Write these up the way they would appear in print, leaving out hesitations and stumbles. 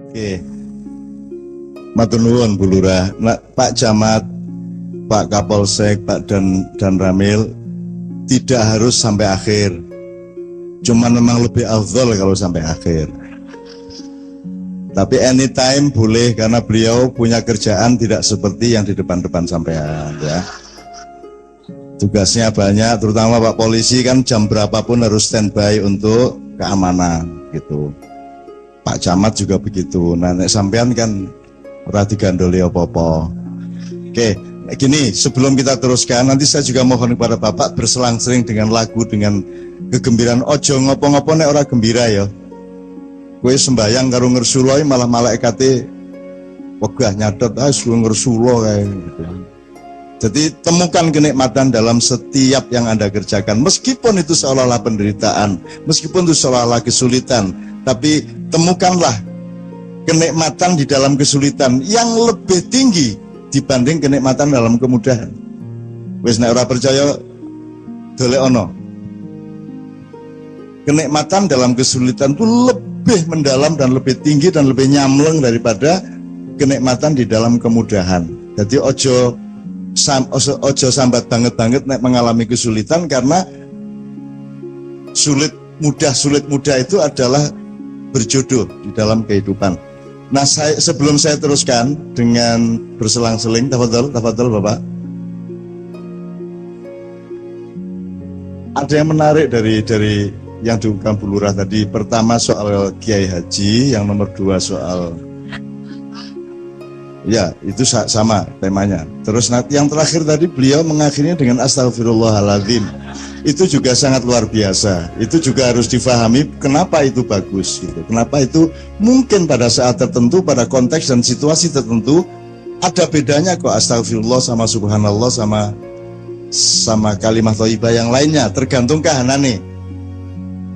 Oke, matur nuwun Bu Lurah. Nah, Pak Camat, Pak Kapolsek, Pak dan Ramil tidak harus sampai akhir. Cuman memang lebih afdol kalau sampai akhir. Tapi anytime boleh karena beliau punya kerjaan tidak seperti yang di depan-depan sampean ya. Tugasnya banyak, terutama Pak Polisi kan jam berapapun harus standby untuk keamanan gitu. Pak Camat juga begitu. Nah, nek sampean kan ora digandoli apa-apa. Oke, gini, sebelum kita teruskan, nanti saya juga mohon kepada Bapak berselang-seling dengan lagu, dengan kegembiraan. Ojo ngopo-ngopo nek ora gembira ya. Kowe sembayang karo ngersulo malah malaikate wegah nyatet suruh ngersulo kayak gitu. Jadi temukan kenikmatan dalam setiap yang Anda kerjakan, meskipun itu seolah-olah penderitaan, meskipun itu seolah-olah kesulitan, tapi temukanlah kenikmatan di dalam kesulitan yang lebih tinggi dibanding kenikmatan dalam kemudahan. Wis nek ora percaya dolek ono. Kenikmatan dalam kesulitan itu lebih mendalam dan lebih tinggi dan lebih nyamleng daripada kenikmatan di dalam kemudahan. Jadi ojo sambat banget nek mengalami kesulitan, karena sulit mudah itu adalah berjodoh di dalam kehidupan. Nah, sebelum saya teruskan dengan berselang-seling, tafadhol Bapak. Ada yang menarik dari yang diungkapkan Bu Lurah tadi. Pertama soal Kiai Haji, yang nomor 2 soal ya, itu sama temanya. Terus nanti yang terakhir tadi beliau mengakhirinya dengan astagfirullahaladzim. Itu juga sangat luar biasa. Itu juga harus difahami kenapa itu bagus gitu. Kenapa itu mungkin pada saat tertentu, pada konteks dan situasi tertentu ada bedanya kok astagfirullah sama subhanallah sama kalimat thayyibah yang lainnya, tergantung kahanane.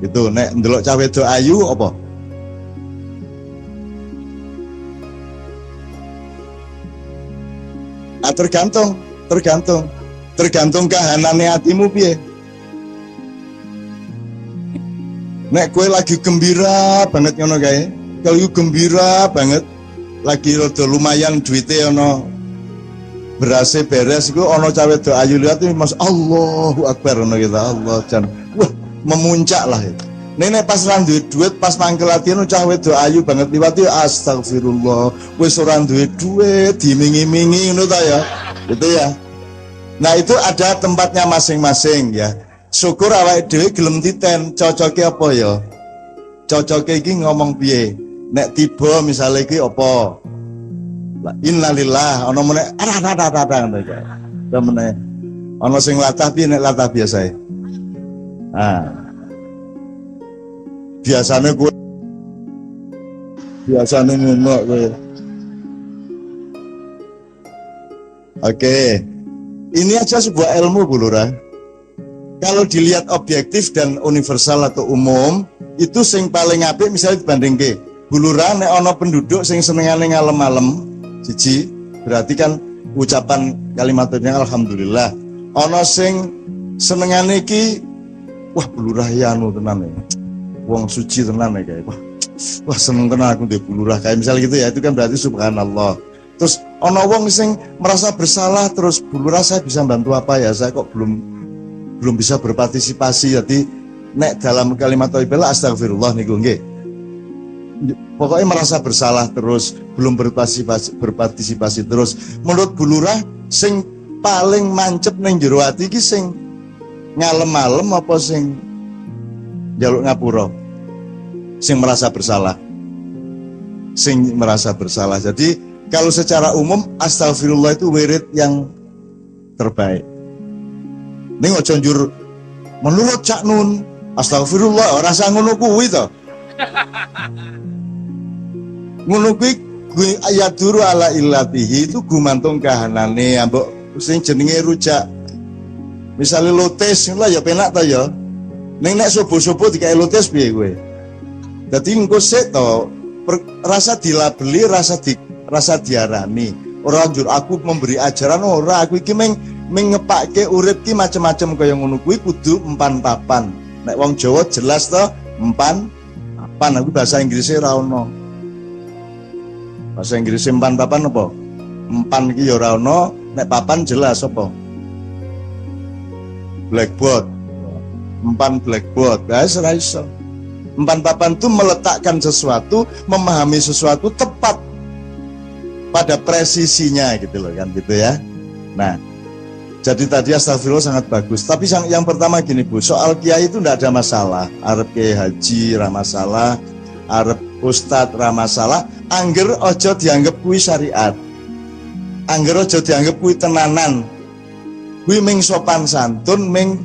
Itu nek ndelok cah wedok ayu apa? Tergantung kahanane hatimu piye. Nek kowe lagi gembira banget ngono kae, kalau gembira banget, lagi rada lumayan duite ono berase beres iku ono cah wedok ayu lihat Mas Allahu Akbar ngono gitu. Allah jan. Wah, memuncak lah itu. Nek pas ra duwe duit, pas mangkel latihan cah wedok ayu banget liwat astagfirullah, wis ora duwe duit dimingi-mingi ngono ta ya. Gitu ya. Nah, itu ada tempatnya masing-masing ya. Syukur awake dhewe gelem titen, cocoke apa ya? Cocoke iki ngomong piye? Nek tiba misale iki apa? Innalillah, ana meneh ngono iki. Temene. Ana sing latah piye nek latah biasa. Biasane ngono kowe. Oke. Ini aja sebuah ilmu Bu Lurah. Kalau dilihat objektif dan universal atau umum, itu sing paling apik misalnya dibandingke Bu Lurah nek ana penduduk sing senengane ngalem-alem, siji, berarti kan ucapan kalimatnya alhamdulillah. Ana sing senengane iki wah Bu Lurah ya anu tenan ya. Wong suci tenan ya kayak. Wah seneng tenan aku ndek Bu Lurah kayak misal gitu ya, itu kan berarti subhanallah. Terus ana wong sing merasa bersalah, terus Bu Lurah saya bisa bantu apa ya? Saya kok belum bisa berpartisipasi. Jadi nek dalam kalimat thayyibah astagfirullah niku nggih. Pokoknya merasa bersalah terus, belum berpartisipasi terus. Menurut Bu Lurah sing paling mancep ning jero ati iki sing ngalem-alem apa sing njaluk ngapura? Sing merasa bersalah. Jadi kalau secara umum astagfirullah itu wirid yang terbaik. Ning aja njur menurut Cak Nun astagfirullah ora usah ngono kuwi to. Ngono kuwi ayat duru ala illatihi itu gumantung kahanane ambek sing jenenge rujak. Misale lotes lah ya penak ta ya. Ning nek subuh-subuh dikae lotes piye kowe? Dadi engko sik to rasa dilabeli, rasa diarani. Ora njur aku memberi ajaran ora, aku iki meng ngepake urip ki macam-macam kaya ngono kuwi kudu empan papan. Nek wong Jawa jelas to empan papan, aku bahasa Inggrisnya ora ono. Bahasa Inggris empan papan apa? Empan iki ya ora ono, nek papan jelas apa? Blackboard. Empan blackboard. Guys, ora iso. Empan papan itu meletakkan sesuatu, memahami sesuatu tepat pada presisinya gitu loh kan gitu ya. Nah, jadi tadi astagfirullah sangat bagus. Tapi yang pertama gini Bu, soal kiai itu tidak ada masalah. Arep kiai haji ra masalah, arep ustadz ra masalah. Angger ojo dianggap kui syariat. Angger ojo dianggap kui tenanan. Kui ming sopan santun, ming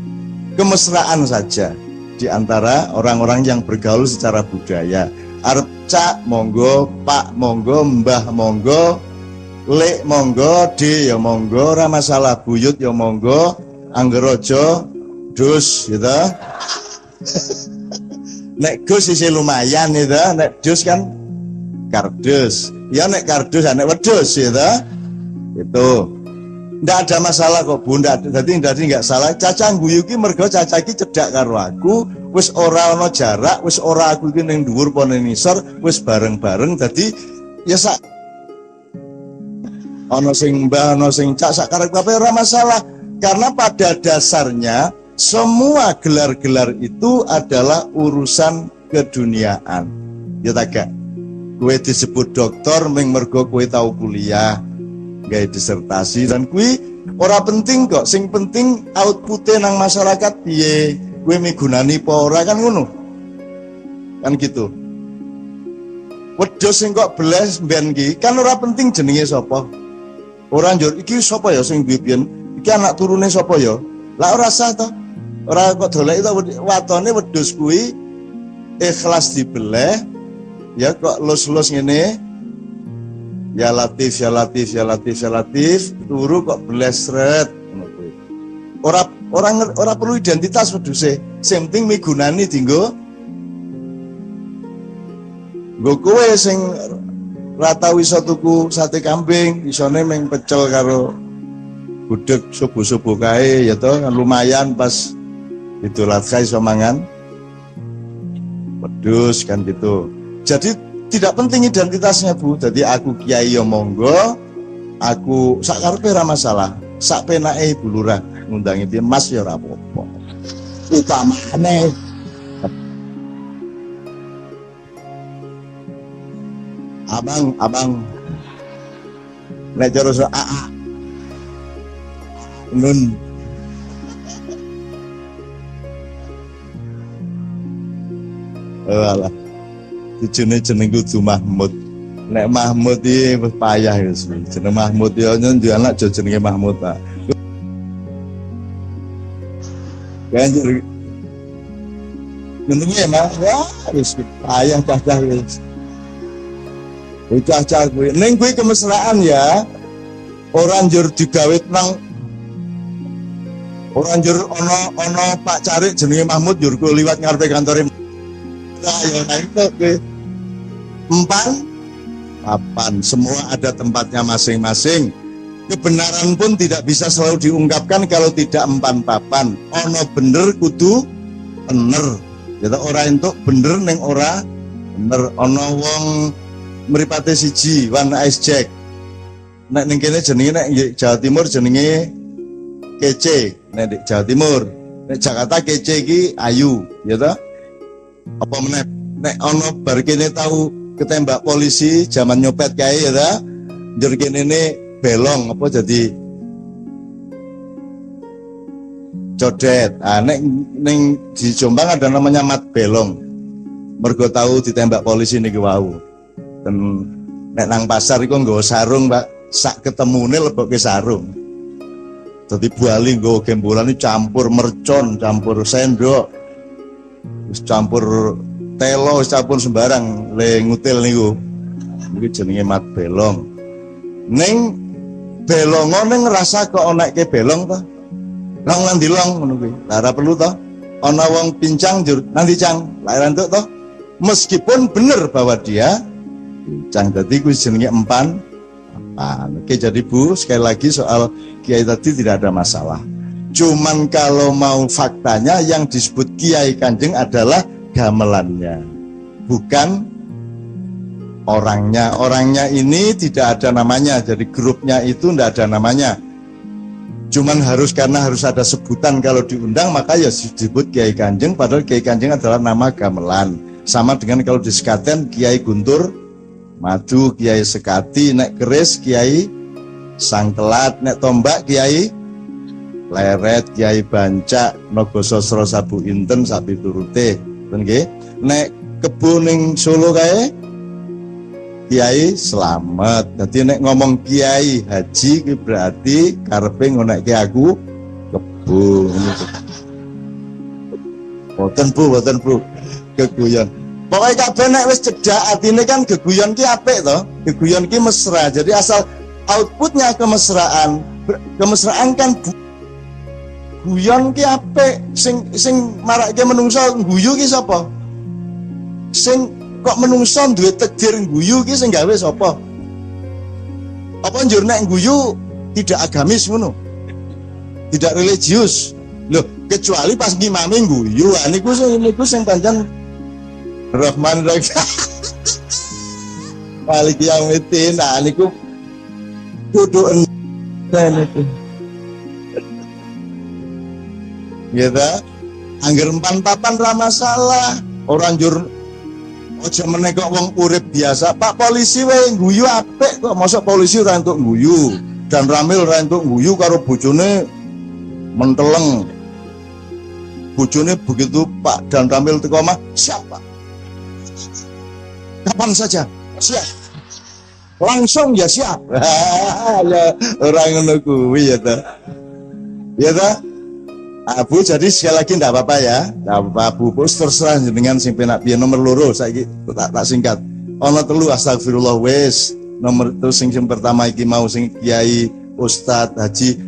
kemesraan saja di antara orang-orang yang bergaul secara budaya. Arep cak monggo, pak monggo, mbah monggo, lek monggo, de ya monggo, ora masalah, buyut ya monggo, angger aja dus gitu. Nek gus isi lumayan gitu, nek dus kan kardus. Ya nek kardus, nek wedus gitu. Itu ndak ada masalah kok Bu, jadi nggak salah. Caca guyu ki mergo Caca ki cedak karo aku, wis ora ana jarak, wis ora aku iki ning dhuwur apa ning ngisor, wis bareng-bareng dadi ya sak ana sing mbah, ana sing cak sak karep-karepe ora masalah. Karena pada dasarnya semua gelar-gelar itu adalah urusan keduniaan. Ya tak gak? Kowe disebut dokter ming mergo kowe tau kuliah, gawe disertasi, dan kui ora penting kok. Sing penting outputnya nang masyarakat piye, kui migunani apa ora kan ngono kan gitu. Wedhus sing kok beles mben ki kan ora penting jenenge sapa, ora njur iki sapa ya sing duwe biyen iki anak turune sapa ya, lah ora sah to, ora kok dolek to watone wedhus kui ikhlas dibeleh ya kok lus-lus ngene. Ya Latif, ya Latif, ya Latif, ya Latif, turu kok blesret. Orang perlu identitas wedhuse. Sing penting migunani dinggo. Nggo kowe sing ra tau iso tuku sate kambing, isone meng pecel karo gudeg subuh-subuh kae ya to, kan lumayan pas Idul Adha iso mangan wedhus kan gitu. Jadi tidak penting identitasnya Bu. Jadi aku kiai ya monggo, aku sak karepe ora masalah, sak penake Bu Lurah ngundangi piye Mas ya ora apa-apa. Utamane abang nek cara so aa nun alah jeneng kudu Mahmud. Nek Mahmud iki wis payah wis. Jeneng Mahmud ya njuk anak aja jenenge Mahmud Pak. Kan jeneng ya Mas, wah wis payah cah-cah wis. Cah-cah kuwi ning kuwi kemesraan ya. Ora njur digawe nang ora njur ana Pak Carik jenenge Mahmud njur liwat ngarepe kantore. Ya itu empan papan, semua ada tempatnya masing-masing. Kebenaran pun tidak bisa selalu diungkapkan kalau tidak empan papan. Ono bener kudu bener. Jadi orang itu bener neng ora bener. Ono wong mripate siji One Ice Jack. Nek ning kene jenenge nek Jawa Timur jenenge Kece, nek di Jawa Timur. Nek Jakarta Kece iki ayu, ya toh? Apa meneh nek ono bar kene tahu ketembak polisi zaman nyopet kae ya ta njur kene belong apa jadi codet. Nek ning di Jombang ada namanya mat belong, mergo tahu ditembak polisi niki wau. Dan nek nang pasar iku nggawa sarung Pak, sak ketemune lebokke sarung. Dadi buali nggawa gembolan campur mercon, campur sendok, campur telo, campur sembarang le ngutil niku. Iki jenenge mat belong. Ning belongo ning ngrasa kok onekke belong to. Long nang dilong ngono kuwi. Lah ora perlu to. Ana wong pincang njur nanti cang, lak entuk to. Meskipun benar bahwa dia pincang, dadi kuwi jenenge empan. Oke, jadi Bu, sekali lagi soal kiai tadi tidak ada masalah. Cuman kalau mau faktanya yang disebut kiai kanjeng adalah gamelannya, bukan Orangnya ini tidak ada namanya, jadi grupnya itu tidak ada namanya. Cuman karena harus ada sebutan kalau diundang, maka ya disebut Kiai Kanjeng, padahal Kiai Kanjeng adalah nama gamelan. Sama dengan kalau di sekaten Kiai Guntur Madu, Kiai Sekati, nek keris Kiai Sangkelat, nek tombak Kiai Leret, Kiai Bancak, Nogososro Sabu Inten, sapi turute. Nek kebo ning Solo kae Kiai Slamet. Jadi nek ngomong Kiai Haji ki berarti karepe ngonekke aku kebo. Boten Bu, geguyon. Pokoknya kabeh nek wis cedak atine kan geguyon ki apik to. Geguyon ki mesra. Jadi asal outputnya kemesraan. Kemesraan kan guyon ki apik. Sing marake menungso guyu ki sapa? Sing kok menungso duwe takdir guyu ki sing gawe sapa? Apa njur nek guyu tidak agamis ngono? Tidak religius. Loh, kecuali pas ngimami guyu, niku sing pancen Rahman Rahim. Malik yaumiddin, niku kudu enten itu. Ya ta? Angger empan papan ra masalah. Ora njur aja meneh kok wong urip biasa. Pak polisi wae guyu apik kok, mosok polisi ora entuk guyu. Dan Ramil ora entuk guyu karo bojone menteleng. Bojone begitu Pak Dan Ramil teko omah, siapa? Kapan saja? Siap. Langsung ya siap. Ya orang ngono kuwi ya ta. Ya ta? Bu, jadi sekali lagi ndak apa-apa ya. Ndak apa-apa Bu, terserah jenengan sing penak piye. Nomor loro saiki tak singkat. Ana 3 astagfirullah wis. Nomor itu sing pertama iki mau sing Kiai Ustadz Haji.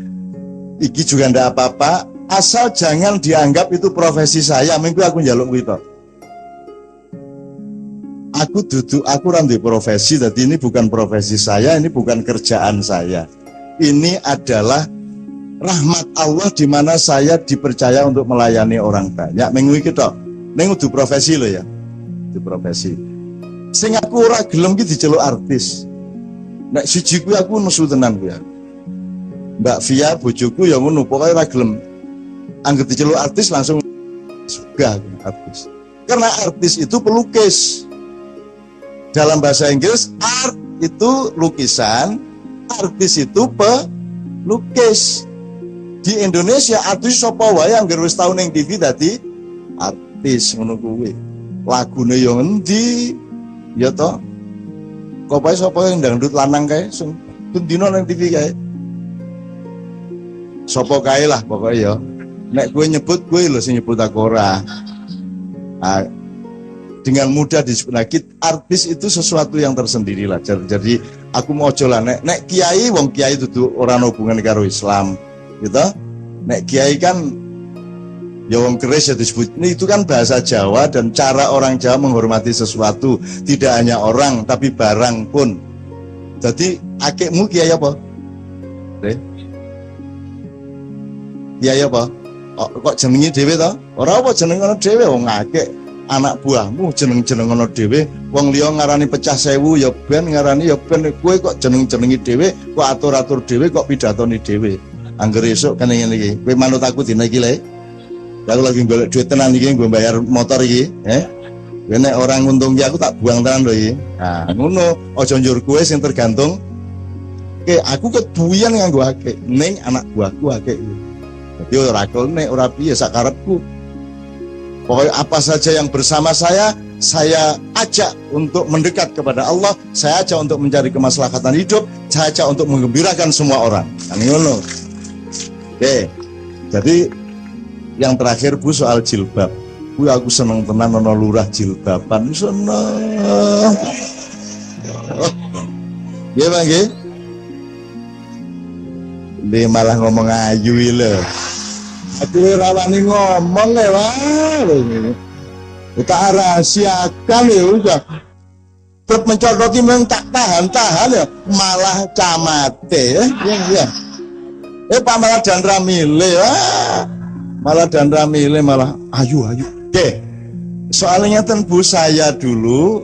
Iki juga ndak apa-apa, asal jangan dianggap itu profesi saya. Minggu aku njaluk kuwi to. Aku randu profesi, jadi ini bukan profesi saya, ini bukan kerjaan saya. Ini adalah rahmat Allah di mana saya dipercaya untuk melayani orang banyak. Minggu iki tok. Ning kudu profesi lho ya. Di profesi. Sing aku ora gelem ki diceluk artis. Nek siji kuwi aku nesu tenan kuwi ya. Mbak Via bojoku ya ngono, pokoke ora gelem. Angger diceluk artis langsung juga artis. Karena artis itu pelukis. Dalam bahasa Inggris, art itu lukisan, artis itu pelukis. Di Indonesia artis sapa wae anggere wis tau ning TV dadi artis ngono kuwi. Lagune yo endi? Ya to. Kok bae sapa yang dangdut lanang kae sing dino ning TV kae. Sapa kae lah pokoke ya. Nek kowe nyebut kowe lho sing nyebut aku ora. Dengan mudah disebut lagi artis itu sesuatu yang tersendiri lah. Jadi aku mau coba nek kiai, wong kiai itu ora ono hubungan karo Islam, gitu. Nek kiai kan ya wong keris ya disebut. Ini itu kan bahasa Jawa dan cara orang Jawa menghormati sesuatu, tidak hanya orang tapi barang pun. Jadi akekmu kiai apa? Kiai apa? Kok jenenge dhewe to? Ora apa jeneng ana dhewe wong akek. Anak buahmu jeneng-jeneng ana dhewe, wong liya ngarani pecah sewu ya ben, ngarani ya ben, kowe kok jeneng-jenengi dhewe, kok atur-atur dhewe, kok pidatoni dhewe. Angger esuk kene ngene iki, kowe manut aku dina iki le. Aku lagi golek duit tenan iki nggo bayar motor iki, nek orang nguntungi aku tak buang tenan lho iki. Nah, ngono, aja njur kowe sing tergantung. Aku keduyan nganggo akeh, ning anak buahku akeh. Dadi ora kelne, ora piye sak karepku. Pokoknya apa saja yang bersama saya ajak untuk mendekat kepada Allah, saya ajak untuk mencari kemaslahatan hidup, saya ajak untuk menggembirakan semua orang. Kan ngono. Oke. Jadi yang terakhir Bu soal jilbab. Bu aku seneng tenan ana lurah jilbaban, seneng. Nggih, Pak nggih. Dia malah ngomong ayu lho. Aku rawani ngomong ya wah, kita rahasiakan ya udah. Terus mencoroti memang tak tahan ya, malah camate ya. Pak malah dan Ramile, malah dan Ramile malah ayu. Oke, soalnya tentu saya dulu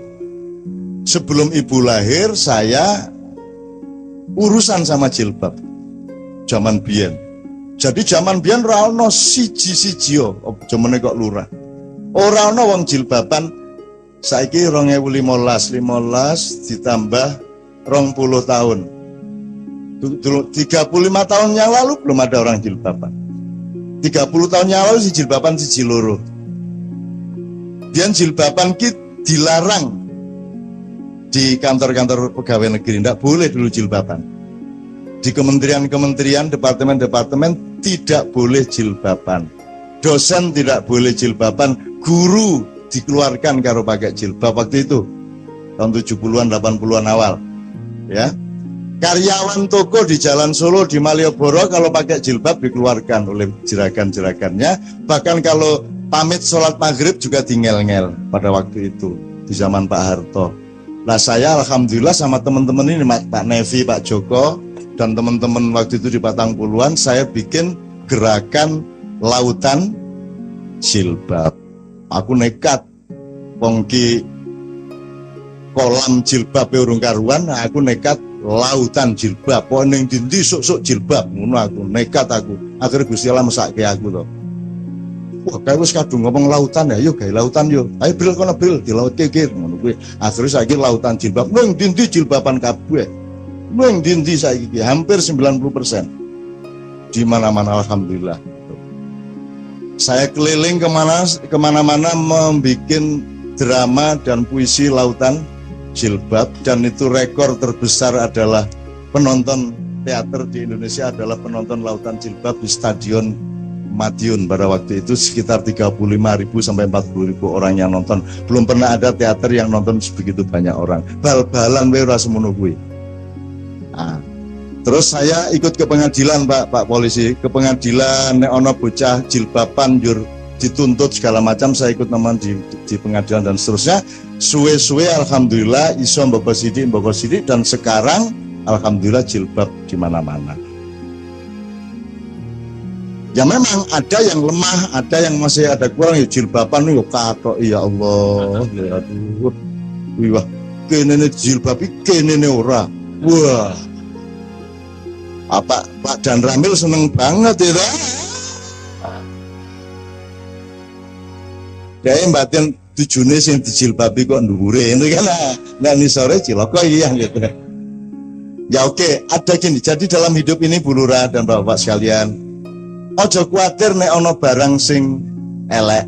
Sebelum ibu lahir saya urusan sama jilbab. Zaman biyen. Jadi zaman biyen ora ono siji-siji yo, jamane kok lurah. Ora ono wong jilbaban. Saiki 2015 ditambah 20 tahun. 35 tahun yang lalu belum ada orang jilbaban. 30 tahun yang lalu si jilbaban siji loro. Dian jilbaban ki dilarang di kantor-kantor pegawai negeri, tidak boleh dulu jilbaban. Di kementerian-kementerian, departemen-departemen tidak boleh jilbaban. Dosen tidak boleh jilbaban, guru dikeluarkan kalau pakai jilbab waktu itu. Tahun 70-an, 80-an awal. Ya. Karyawan toko di Jalan Solo, di Malioboro kalau pakai jilbab dikeluarkan oleh jerakan-jerakannya. Bahkan kalau pamit sholat maghrib juga tinggal-ngel pada waktu itu di zaman Pak Harto. Nah saya alhamdulillah sama teman-teman ini Pak Nevi, Pak Joko dan teman-teman waktu itu di Patang Puluhan, saya bikin gerakan lautan jilbab. Aku nekat wongki kolam jilbab urung karuan, aku nekat lautan jilbab. Pokoke ning ndi sok-sok jilbab ngono aku nekat aku. Akhirnya Gusti Allah mesake aku to. Wah, kae wis kadung ngomong lautan ya, yuk gawe lautan yuk. Ayo bril kono bril dilautke kir ngono kuwi. Akhire saiki lautan jilbab. Ning ndi jilbaban kabeh. Ning ndi saiki hampir 90%. Di mana-mana alhamdulillah. Saya keliling kemana-mana membuat drama dan puisi lautan jilbab, dan itu rekor terbesar adalah penonton teater di Indonesia adalah penonton lautan jilbab di Stadion Madiun pada waktu itu sekitar 35.000 sampai 40.000 orang yang nonton. Belum pernah ada teater yang nonton sebegitu banyak orang. Bal-balan we ora semono kuwi. Nah, terus saya ikut ke pengadilan Pak Polisi, ke pengadilan nek ana bocah jilbaban jur dituntut segala macam, saya ikut teman di pengadilan dan seterusnya. Suwe-suwe alhamdulillah iso mboko sidik dan sekarang alhamdulillah jilbab di mana-mana. Ya memang ada yang lemah, ada yang masih ada kurang, ya jilbaban yo katok ya Allah. Ya aduh. Wah, kene jilbab iki kene ora. Wah. Pak Dan Ramil seneng banget ya. Dia batin tujune sing dijilbabi kok ndhuwure itu kan. Nah ini sore ciloko iya gitu. Ya oke, ada gini. Jadi dalam hidup ini Bu Lurah dan Bapak sekalian, ojo kuatir nek ono barang sing elek,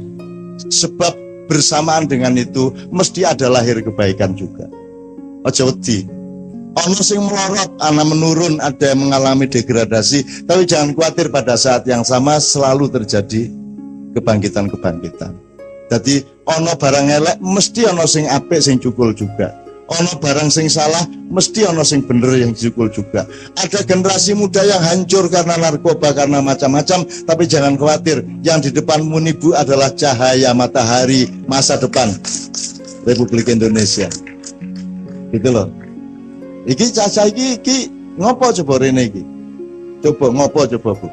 sebab bersamaan dengan itu mesti ada lahir kebaikan juga. Ojo wedi. Ono sing melorot, ana menurun, ada yang mengalami degradasi, tapi jangan khawatir, pada saat yang sama selalu terjadi kebangkitan-kebangkitan. Jadi ono barang elek mesti ono sing apik sing cukul juga. Ono barang sing salah mesti ono sing bener yang cukul juga. Ada generasi muda yang hancur karena narkoba, karena macam-macam, tapi jangan khawatir, yang di depanmu nih Bu adalah cahaya matahari masa depan Republik Indonesia. Gitu loh. Iki caca iki ngopo coba rene iki? Coba ngopo coba Bu?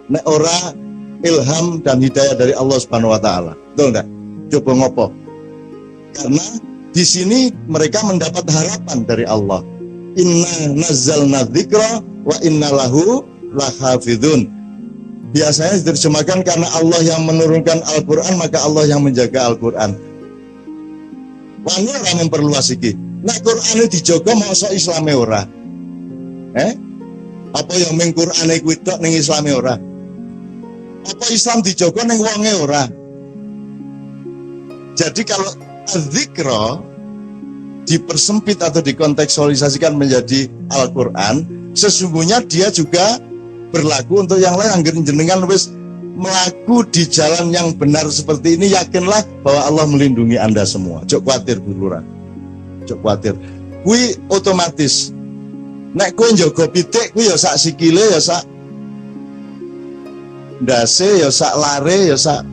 Nek ora ilham dan hidayah dari Allah Subhanahu wa taala. Betul enggak? Coba ngopo? Karena di sini mereka mendapat harapan dari Allah. Inna nazzalna dzikra wa inna lahu lahafidun. Biasanya diterjemahkan karena Allah yang menurunkan Al-Qur'an, maka Allah yang menjaga Al-Qur'an. Wani ora memperluas iki. Nek Qur'ane dijaga masa Islame ora? Apa yang ming Qur'ane kuwi tok ning Islame ora? Apa Islam dijaga ning wonge ora? Jadi kalau dzikra dipersempit atau dikontekstualisasikan menjadi Al-Qur'an, sesungguhnya dia juga berlaku untuk yang lain. Angger jenengan wis melaku di jalan yang benar seperti ini, yakinlah bahwa Allah melindungi Anda semua. Jok kuatir Bu Lurah. Jok kuatir. Kui otomatis. Nek kowe njaga pitik kuwi ya sak sikile, ya sak ndase, ya sak lare, ya sak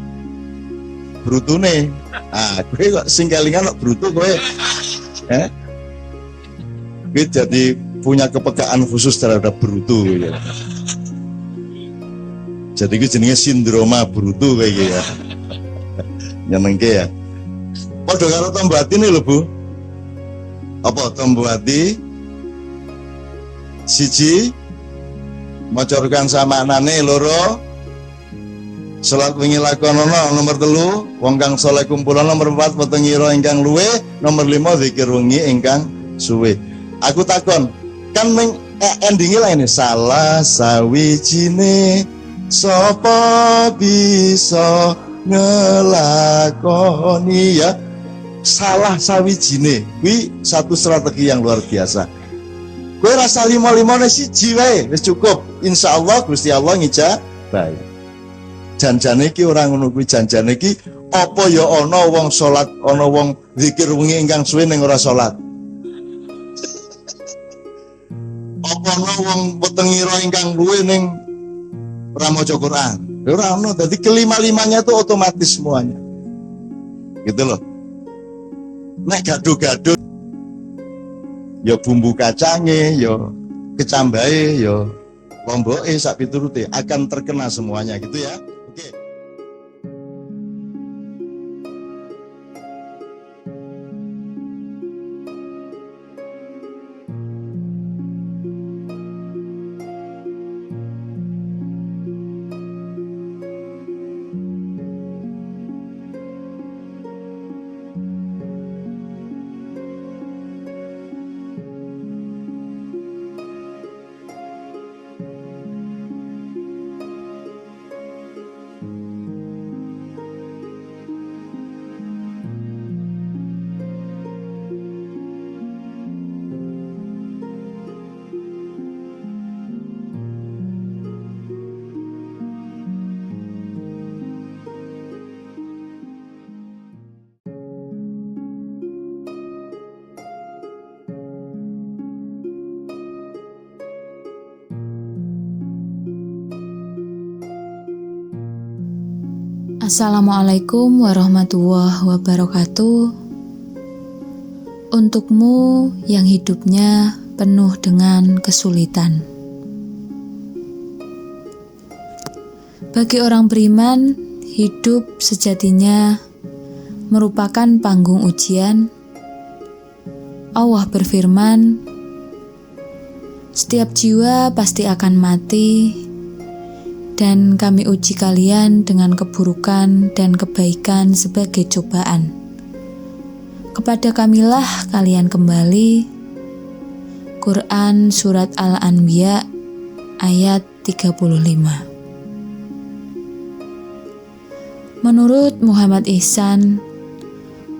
brutune. Ah, kowe kok sing kelingan kok brutu kowe. Kowe jadi punya kepekaan khusus terhadap brutu ya. Jadi itu jenenge sindroma brutu kayak gitu ya. Nyenengke ya. Padha karo tombatine lho Bu. Apa tombuati siji macorkan sama maknane loro salat wingi lakonono nomor 3 wong kang saleh kumpulan nomor 4 petengira ingkang luwe nomor 5 zikir wengi ingkang suwe. Aku takon kan endingnya lah ini salah sawijine sapa bisa ngelakoni ya salah sawijine kuwi satu strategi yang luar biasa. Kowe rasa lima-limane siji wae wis cukup. Insyaallah Gusti Allah ngijabahi. Janjane iki ora ngono kuwi, janjane iki apa ya ana wong salat, ana wong zikir wengi ingkang suwe ning ora salat. Apa ana wong petengira ingkang luwe ning ora maca Quran. Ora ono, dadi kelima-limanya itu otomatis semuanya. Gitu loh. Nek gaduh-gaduh ya bumbu kacange, ya kecambahe, ya lomboke sak piturute akan terkena semuanya gitu ya. Oke. Assalamualaikum warahmatullahi wabarakatuh. Untukmu yang hidupnya penuh dengan kesulitan. Bagi orang beriman, hidup sejatinya merupakan panggung ujian. Allah berfirman, "Setiap jiwa pasti akan mati, dan kami uji kalian dengan keburukan dan kebaikan sebagai cobaan. Kepada kamilah kalian kembali." Quran Surat Al-Anbiya ayat 35. Menurut Muhammad Ihsan,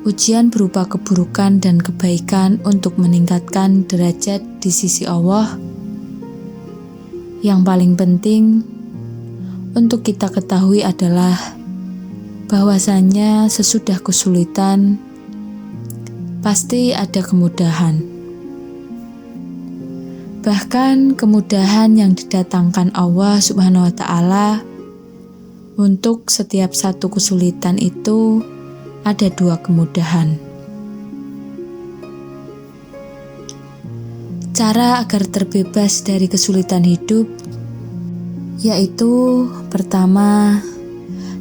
ujian berupa keburukan dan kebaikan untuk meningkatkan derajat di sisi Allah. Yang paling penting untuk kita ketahui adalah bahwasanya sesudah kesulitan pasti ada kemudahan. Bahkan kemudahan yang didatangkan Allah Subhanahu wa Ta'ala untuk setiap satu kesulitan itu ada 2 kemudahan. Cara agar terbebas dari kesulitan hidup yaitu pertama,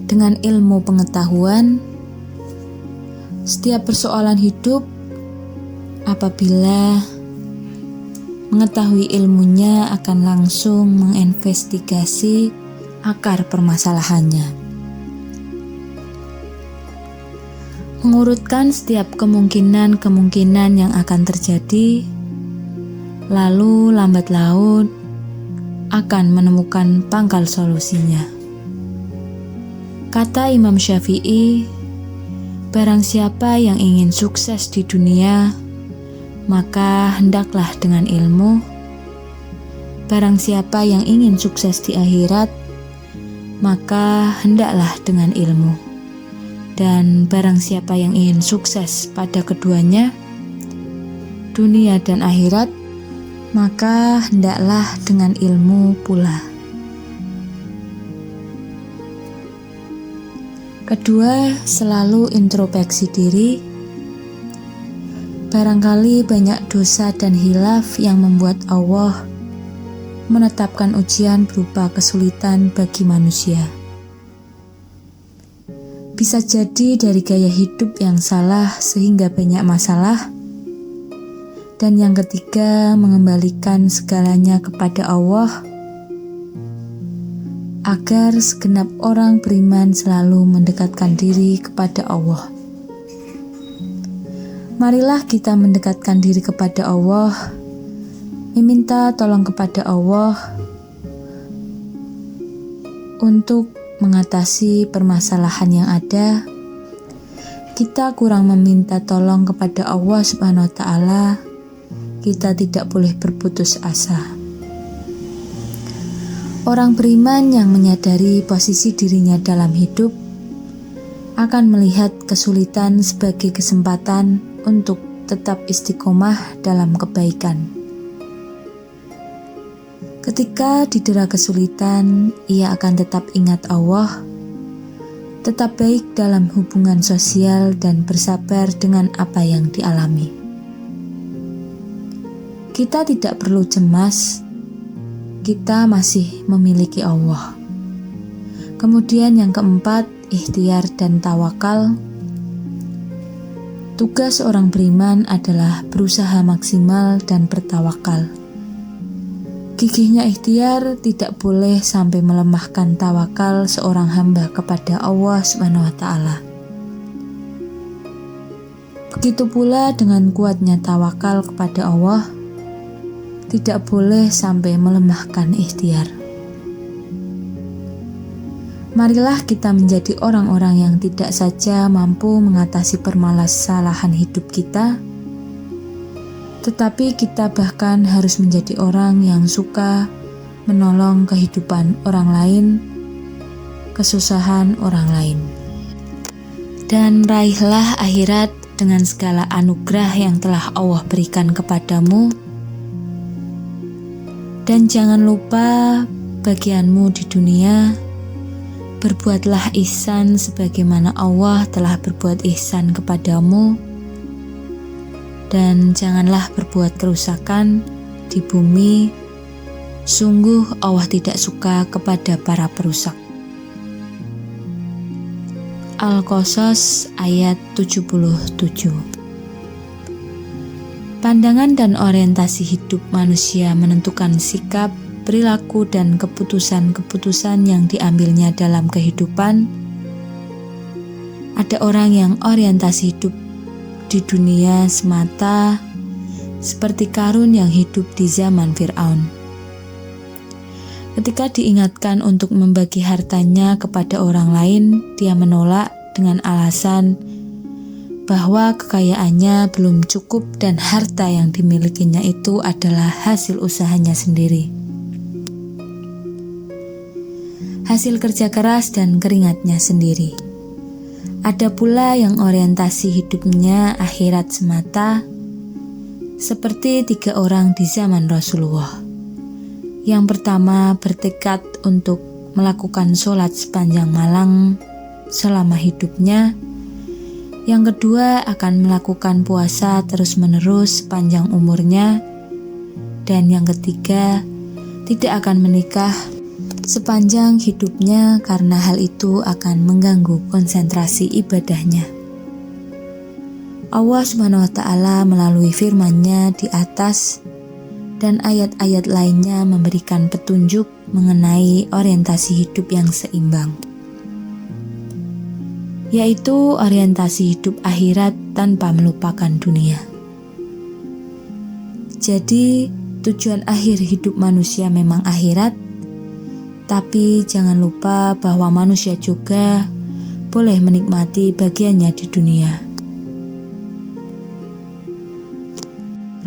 dengan ilmu pengetahuan. Setiap persoalan hidup, apabila mengetahui ilmunya akan langsung menginvestigasi akar permasalahannya. Mengurutkan setiap kemungkinan-kemungkinan yang akan terjadi, lalu lambat laun akan menemukan pangkal solusinya. Kata Imam Syafi'i, barang siapa yang ingin sukses di dunia, maka hendaklah dengan ilmu. Barang siapa yang ingin sukses di akhirat, maka hendaklah dengan ilmu. Dan barang siapa yang ingin sukses pada keduanya, dunia dan akhirat, maka hendaklah dengan ilmu pula. Kedua, selalu introspeksi diri. Barangkali banyak dosa dan hilaf yang membuat Allah menetapkan ujian berupa kesulitan bagi manusia. Bisa jadi dari gaya hidup yang salah sehingga banyak masalah. Dan yang ketiga, mengembalikan segalanya kepada Allah, agar segenap orang beriman selalu mendekatkan diri kepada Allah. Marilah kita mendekatkan diri kepada Allah, meminta tolong kepada Allah untuk mengatasi permasalahan yang ada. Kita kurang meminta tolong kepada Allah Subhanahu wa Ta'ala, kita tidak boleh berputus asa. Orang beriman yang menyadari posisi dirinya dalam hidup akan melihat kesulitan sebagai kesempatan untuk tetap istiqomah dalam kebaikan. Ketika didera kesulitan, ia akan tetap ingat Allah, tetap baik dalam hubungan sosial dan bersabar dengan apa yang dialami. Kita tidak perlu cemas, kita masih memiliki Allah. Kemudian yang keempat, ikhtiar dan tawakal. Tugas orang beriman adalah berusaha maksimal dan bertawakal. Gigihnya ikhtiar tidak boleh sampai melemahkan tawakal seorang hamba kepada Allah Subhanahu wa Ta'ala. Begitu pula dengan kuatnya tawakal kepada Allah, tidak boleh sampai melemahkan ikhtiar. Marilah kita menjadi orang-orang yang tidak saja mampu mengatasi permasalahan hidup kita, tetapi kita bahkan harus menjadi orang yang suka menolong kehidupan orang lain, kesusahan orang lain. Dan raihlah akhirat dengan segala anugerah yang telah Allah berikan kepadamu. Dan jangan lupa bagianmu di dunia, berbuatlah ihsan sebagaimana Allah telah berbuat ihsan kepadamu, dan janganlah berbuat kerusakan di bumi, sungguh Allah tidak suka kepada para perusak. Al-Qasas ayat 77. Pandangan dan orientasi hidup manusia menentukan sikap, perilaku, dan keputusan-keputusan yang diambilnya dalam kehidupan. Ada orang yang orientasi hidup di dunia semata, seperti Qarun yang hidup di zaman Fir'aun. Ketika diingatkan untuk membagi hartanya kepada orang lain, dia menolak dengan alasan bahwa kekayaannya belum cukup dan harta yang dimilikinya itu adalah hasil usahanya sendiri. Hasil kerja keras dan keringatnya sendiri. Ada pula yang orientasi hidupnya akhirat semata, seperti 3 orang di zaman Rasulullah. Yang pertama bertekad untuk melakukan sholat sepanjang malam selama hidupnya. Yang kedua akan melakukan puasa terus-menerus sepanjang umurnya. Dan yang ketiga, tidak akan menikah sepanjang hidupnya karena hal itu akan mengganggu konsentrasi ibadahnya. Allah Subhanahu wa Ta'ala melalui firman-Nya di atas dan ayat-ayat lainnya memberikan petunjuk mengenai orientasi hidup yang seimbang, yaitu orientasi hidup akhirat tanpa melupakan dunia. Jadi, tujuan akhir hidup manusia memang akhirat, tapi jangan lupa bahwa manusia juga boleh menikmati bagiannya di dunia.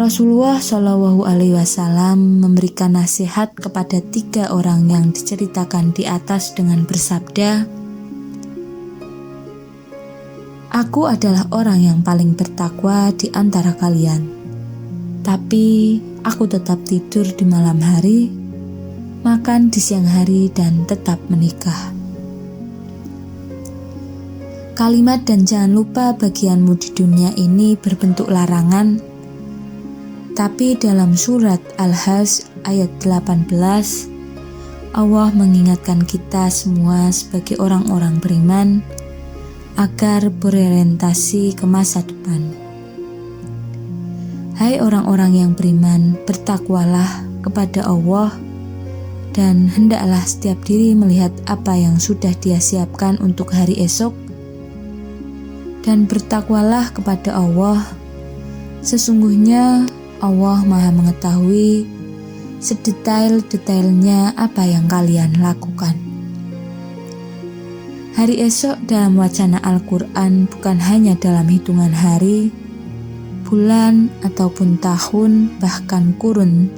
Rasulullah SAW memberikan nasihat kepada 3 orang yang diceritakan di atas dengan bersabda, "Aku adalah orang yang paling bertakwa di antara kalian, tapi aku tetap tidur di malam hari, makan di siang hari, dan tetap menikah." Kalimat "dan jangan lupa bagianmu di dunia" ini berbentuk larangan, tapi dalam surat Al-Hajj ayat 18, Allah mengingatkan kita semua sebagai orang-orang beriman agar berorientasi ke masa depan. Hai orang-orang yang beriman, bertakwalah kepada Allah, dan hendaklah setiap diri melihat apa yang sudah Dia siapkan untuk hari esok, dan bertakwalah kepada Allah. Sesungguhnya Allah Maha mengetahui sedetail-detailnya apa yang kalian lakukan. Hari esok dalam wacana Al-Quran bukan hanya dalam hitungan hari, bulan, ataupun tahun, bahkan kurun,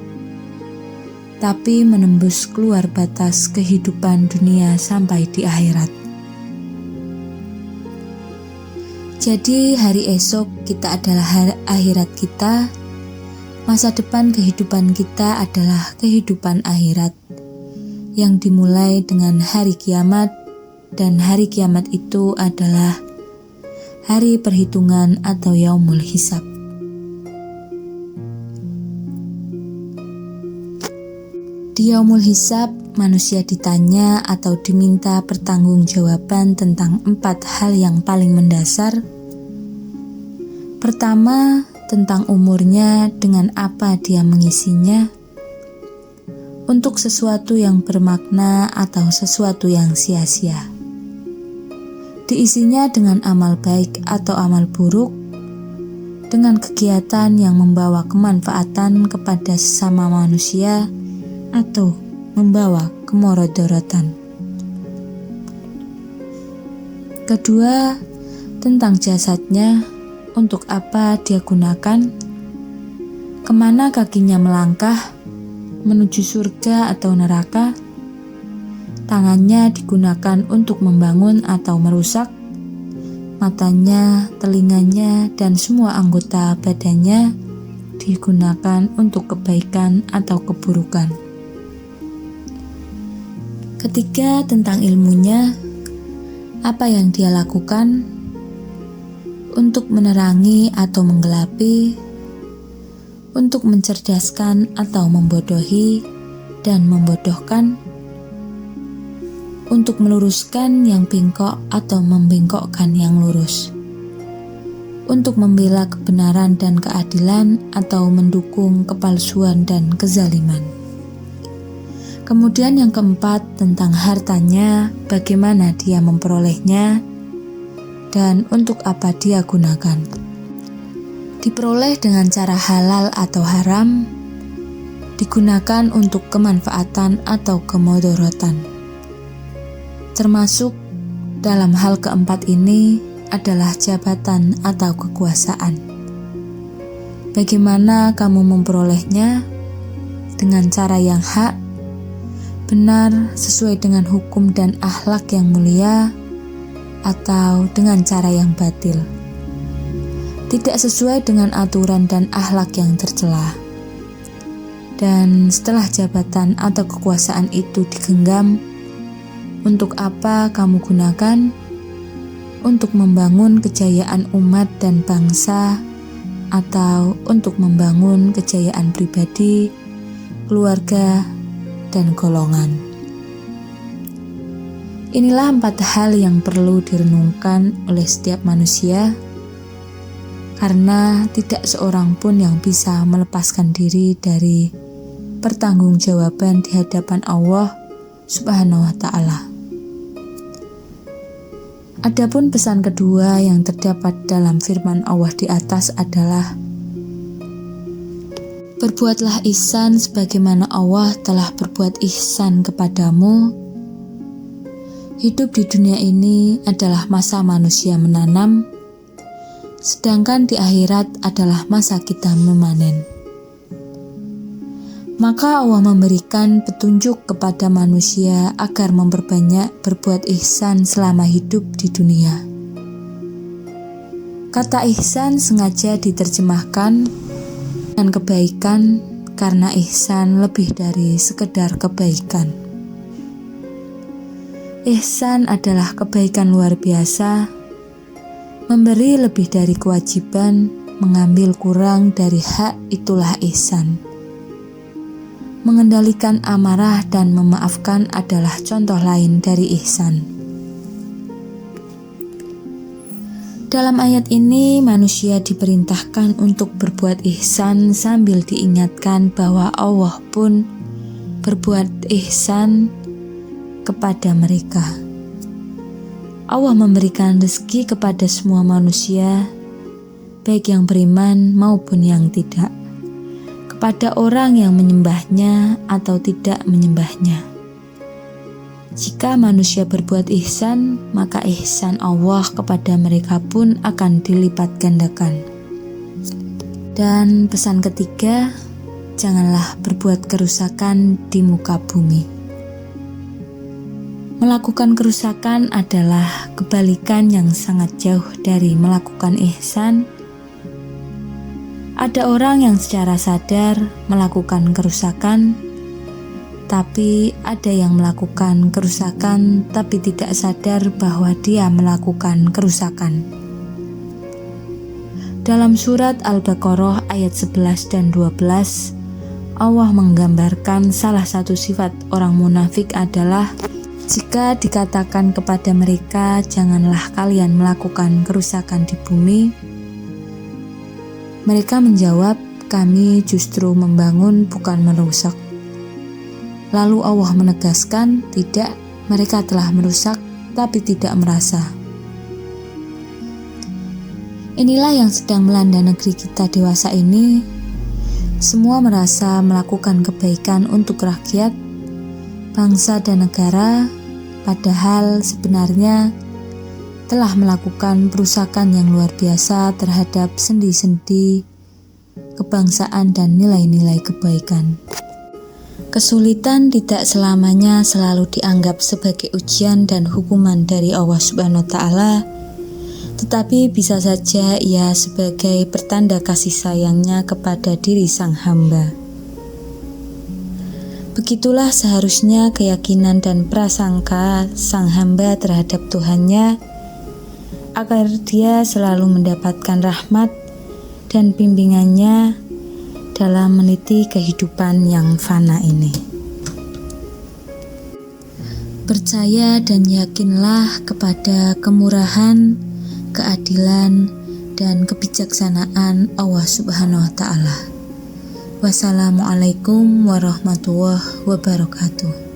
tapi menembus keluar batas kehidupan dunia sampai di akhirat. Jadi hari esok kita adalah hari akhirat kita, masa depan kehidupan kita adalah kehidupan akhirat yang dimulai dengan hari kiamat, dan hari kiamat itu adalah hari perhitungan atau yaumul hisab. Di yaumul hisab, manusia ditanya atau diminta pertanggungjawaban tentang 4 hal yang paling mendasar. Pertama, tentang umurnya, dengan apa dia mengisinya, untuk sesuatu yang bermakna atau sesuatu yang sia-sia. Diisinya dengan amal baik atau amal buruk, dengan kegiatan yang membawa kemanfaatan kepada sesama manusia atau membawa kemudaratan. Kedua, tentang jasadnya, untuk apa dia gunakan, kemana kakinya melangkah, menuju surga atau neraka, tangannya digunakan untuk membangun atau merusak, matanya, telinganya, dan semua anggota badannya digunakan untuk kebaikan atau keburukan. Ketiga, tentang ilmunya, apa yang dia lakukan untuk menerangi atau menggelapi, untuk mencerdaskan atau membodohi dan membodohkan, untuk meluruskan yang bengkok atau membengkokkan yang lurus, untuk membela kebenaran dan keadilan atau mendukung kepalsuan dan kezaliman. Kemudian yang keempat, tentang hartanya, bagaimana dia memperolehnya, dan untuk apa dia gunakan. Diperoleh dengan cara halal atau haram, digunakan untuk kemanfaatan atau kemudaratan. Termasuk dalam hal keempat ini adalah jabatan atau kekuasaan. Bagaimana kamu memperolehnya? Dengan cara yang hak, benar, sesuai dengan hukum dan akhlak yang mulia, atau dengan cara yang batil, tidak sesuai dengan aturan dan akhlak yang tercela. Dan setelah jabatan atau kekuasaan itu digenggam, untuk apa kamu gunakan? Untuk membangun kejayaan umat dan bangsa, atau untuk membangun kejayaan pribadi, keluarga, dan golongan. Inilah 4 hal yang perlu direnungkan oleh setiap manusia, karena tidak seorang pun yang bisa melepaskan diri dari pertanggungjawaban di hadapan Allah Subhanahu wa Ta'ala. Adapun pesan kedua yang terdapat dalam firman Allah di atas adalah, berbuatlah ihsan sebagaimana Allah telah berbuat ihsan kepadamu. Hidup di dunia ini adalah masa manusia menanam, sedangkan di akhirat adalah masa kita memanen. Maka Allah memberikan petunjuk kepada manusia agar memperbanyak berbuat ihsan selama hidup di dunia. Kata ihsan sengaja diterjemahkan dengan kebaikan karena ihsan lebih dari sekedar kebaikan. Ihsan adalah kebaikan luar biasa, memberi lebih dari kewajiban, mengambil kurang dari hak, itulah ihsan. Mengendalikan amarah dan memaafkan adalah contoh lain dari ihsan. Dalam ayat ini, manusia diperintahkan untuk berbuat ihsan sambil diingatkan bahwa Allah pun berbuat ihsan kepada mereka. Allah memberikan rezeki kepada semua manusia, baik yang beriman maupun yang tidak, kepada orang yang menyembahnya atau tidak menyembahnya. Jika manusia berbuat ihsan, maka ihsan Allah kepada mereka pun akan dilipat gandakan. Dan pesan ketiga, janganlah berbuat kerusakan di muka bumi. Melakukan kerusakan adalah kebalikan yang sangat jauh dari melakukan ihsan. Ada orang yang secara sadar melakukan kerusakan, tapi ada yang melakukan kerusakan tapi tidak sadar bahwa dia melakukan kerusakan. Dalam surat Al-Baqarah ayat 11 dan 12, Allah menggambarkan salah satu sifat orang munafik adalah jika dikatakan kepada mereka, janganlah kalian melakukan kerusakan di bumi, mereka menjawab, kami justru membangun bukan merusak. Lalu Allah menegaskan, tidak, mereka telah merusak tapi tidak merasa. Inilah yang sedang melanda negeri kita dewasa ini. Semua merasa melakukan kebaikan untuk rakyat, bangsa dan negara, padahal sebenarnya telah melakukan perusakan yang luar biasa terhadap sendi-sendi kebangsaan dan nilai-nilai kebaikan. Kesulitan tidak selamanya selalu dianggap sebagai ujian dan hukuman dari Allah Subhanahu wa Ta'ala, tetapi bisa saja ia sebagai pertanda kasih sayangnya kepada diri sang hamba. Begitulah seharusnya keyakinan dan prasangka sang hamba terhadap Tuhannya, agar dia selalu mendapatkan rahmat dan bimbingannya dalam meniti kehidupan yang fana ini. Percaya dan yakinlah kepada kemurahan, keadilan, dan kebijaksanaan Allah Subhanahu wa Ta'ala. Wassalamualaikum warahmatullahi wabarakatuh.